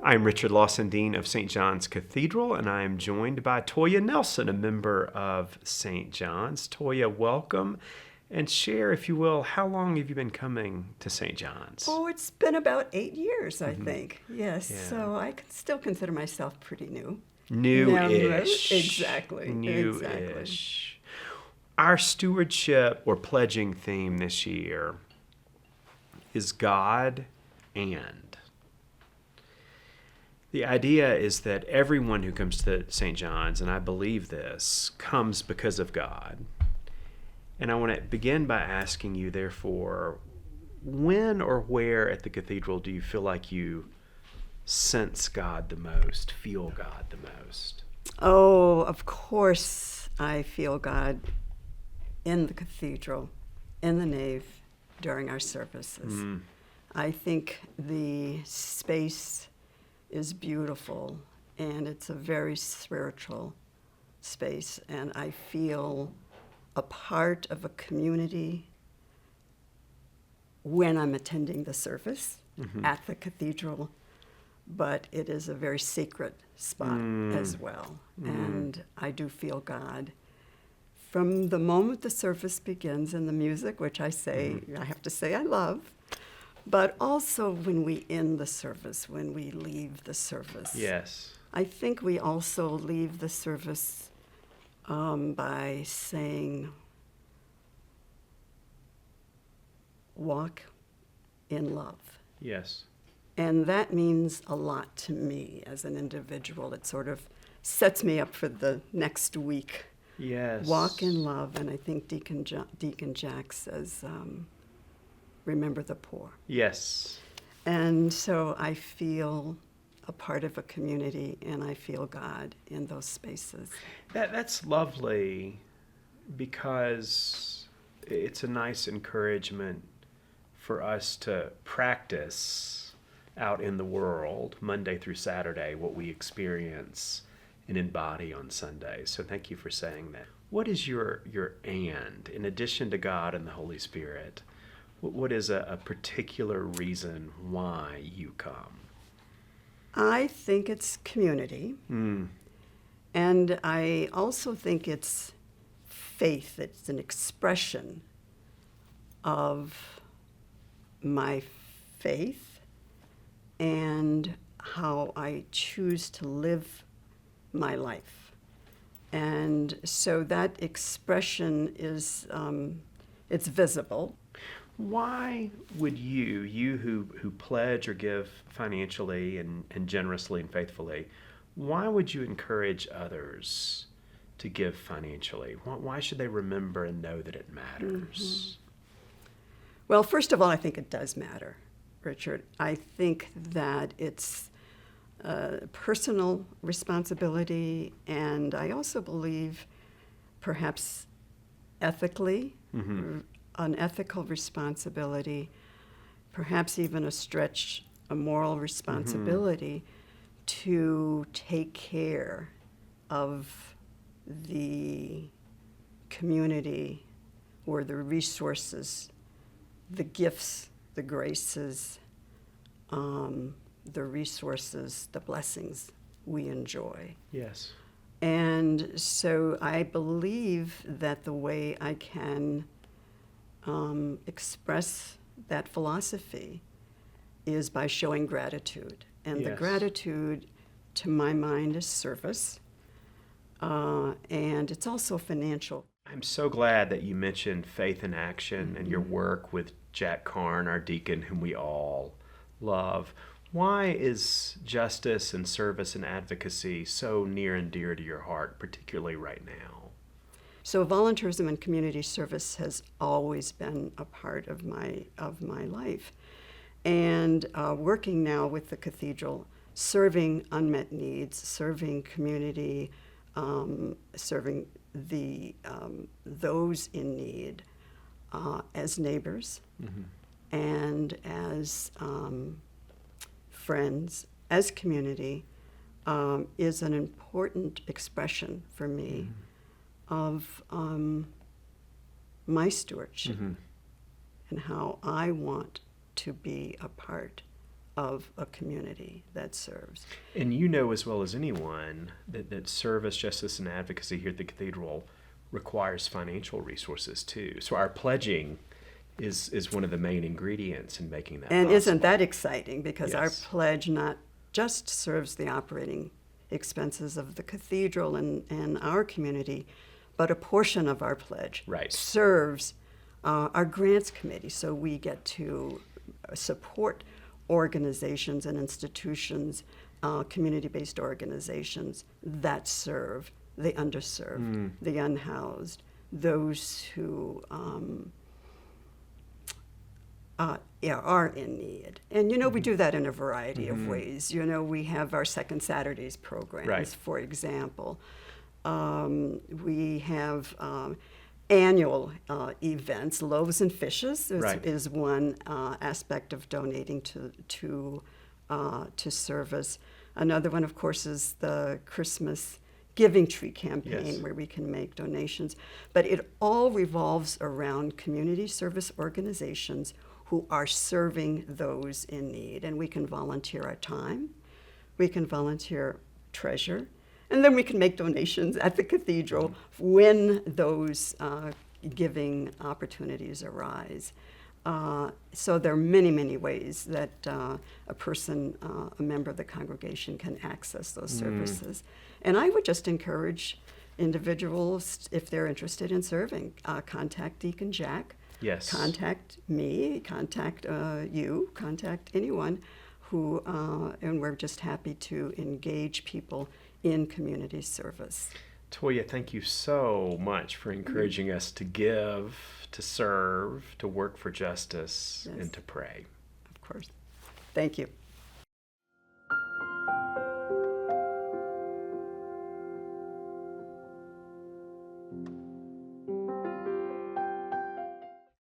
I'm Richard Lawson, Dean of St. John's Cathedral, and I am joined by Toya Nelson, a member of St. John's. Toya, welcome, and share, if you will, how long have you been coming to St. John's? Oh, it's been about 8 years, I think. Yes, Yeah. so I can still consider myself pretty new. New-ish. Exactly. New-ish. Our stewardship or pledging theme this year is God and. The idea is that everyone who comes to St. John's, and I believe this, comes because of God. And I want to begin by asking you, therefore, when or where at the cathedral do you feel like you sense God the most, feel God the most? Oh, of course I feel God in the cathedral, in the nave, during our services. I think the space is beautiful, and it's a very spiritual space, and I feel a part of a community when I'm attending the service at the cathedral, but it is a very sacred spot as well, and I do feel God from the moment the service begins and the music, which I have to say I love, but also when we end the service, when we leave the service. Yes. I think we also leave the service by saying, walk in love. Yes. And that means a lot to me as an individual. It sort of sets me up for the next week. Yes. Walk in love, and I think Deacon Jack says, remember the poor. Yes. And so I feel a part of a community, and I feel God in those spaces. That's lovely, because it's a nice encouragement for us to practice out in the world, Monday through Saturday, what we experience and embody on Sunday. So thank you for saying that. What is your and, in addition to God and the Holy Spirit? What is a particular reason why you come? I think it's community. And I also think it's faith. It's an expression of my faith and how I choose to live my life. And so that expression is, it's visible. Why would you who pledge or give financially and generously and faithfully, why would you encourage others to give financially? Why should they remember and know that it matters? Well, first of all, I think it does matter, Richard. I think that it's personal responsibility, and I also believe perhaps ethically, an ethical responsibility, perhaps even a moral responsibility to take care of the community or the resources, the gifts, the graces, the resources, the blessings we enjoy. Yes. And so I believe that the way I can express that philosophy is by showing gratitude. And the gratitude, to my mind, is service. And it's also financial. I'm so glad that you mentioned faith in action and your work with Jack Carn, our deacon, whom we all love. Why is justice and service and advocacy so near and dear to your heart, particularly right now? So volunteerism and community service has always been a part of my life. And working now with the cathedral, serving unmet needs, serving community, serving those in need as neighbors and as friends, as community, is an important expression for me of my stewardship and how I want to be a part of a community that serves. And you know as well as anyone that service, justice, and advocacy here at the Cathedral requires financial resources too. So our pledging is one of the main ingredients in making that And possible. isn't that exciting? Because our Yes. pledge not just serves the operating expenses of the cathedral and our community, but a portion of our pledge Right. serves our grants committee. So we get to support organizations and institutions, community-based organizations that serve the underserved, the unhoused, those who are in need. And, we do that in a variety of ways. We have our Second Saturdays programs, Right. for example. We have annual events. Loaves and Fishes Right. is one aspect of donating to service. Another one, of course, is the Christmas Giving Tree campaign, Yes. where we can make donations. But it all revolves around community service organizations who are serving those in need. And we can volunteer our time, we can volunteer treasure, and then we can make donations at the cathedral when those giving opportunities arise. So there are many, many ways that a person, a member of the congregation, can access those services. And I would just encourage individuals, if they're interested in serving, contact Deacon Jack. Yes. Contact me, contact you, contact anyone who, and we're just happy to engage people in community service. Toya, thank you so much for encouraging us to give, to serve, to work for justice, Yes. and to pray. Of course. Thank you.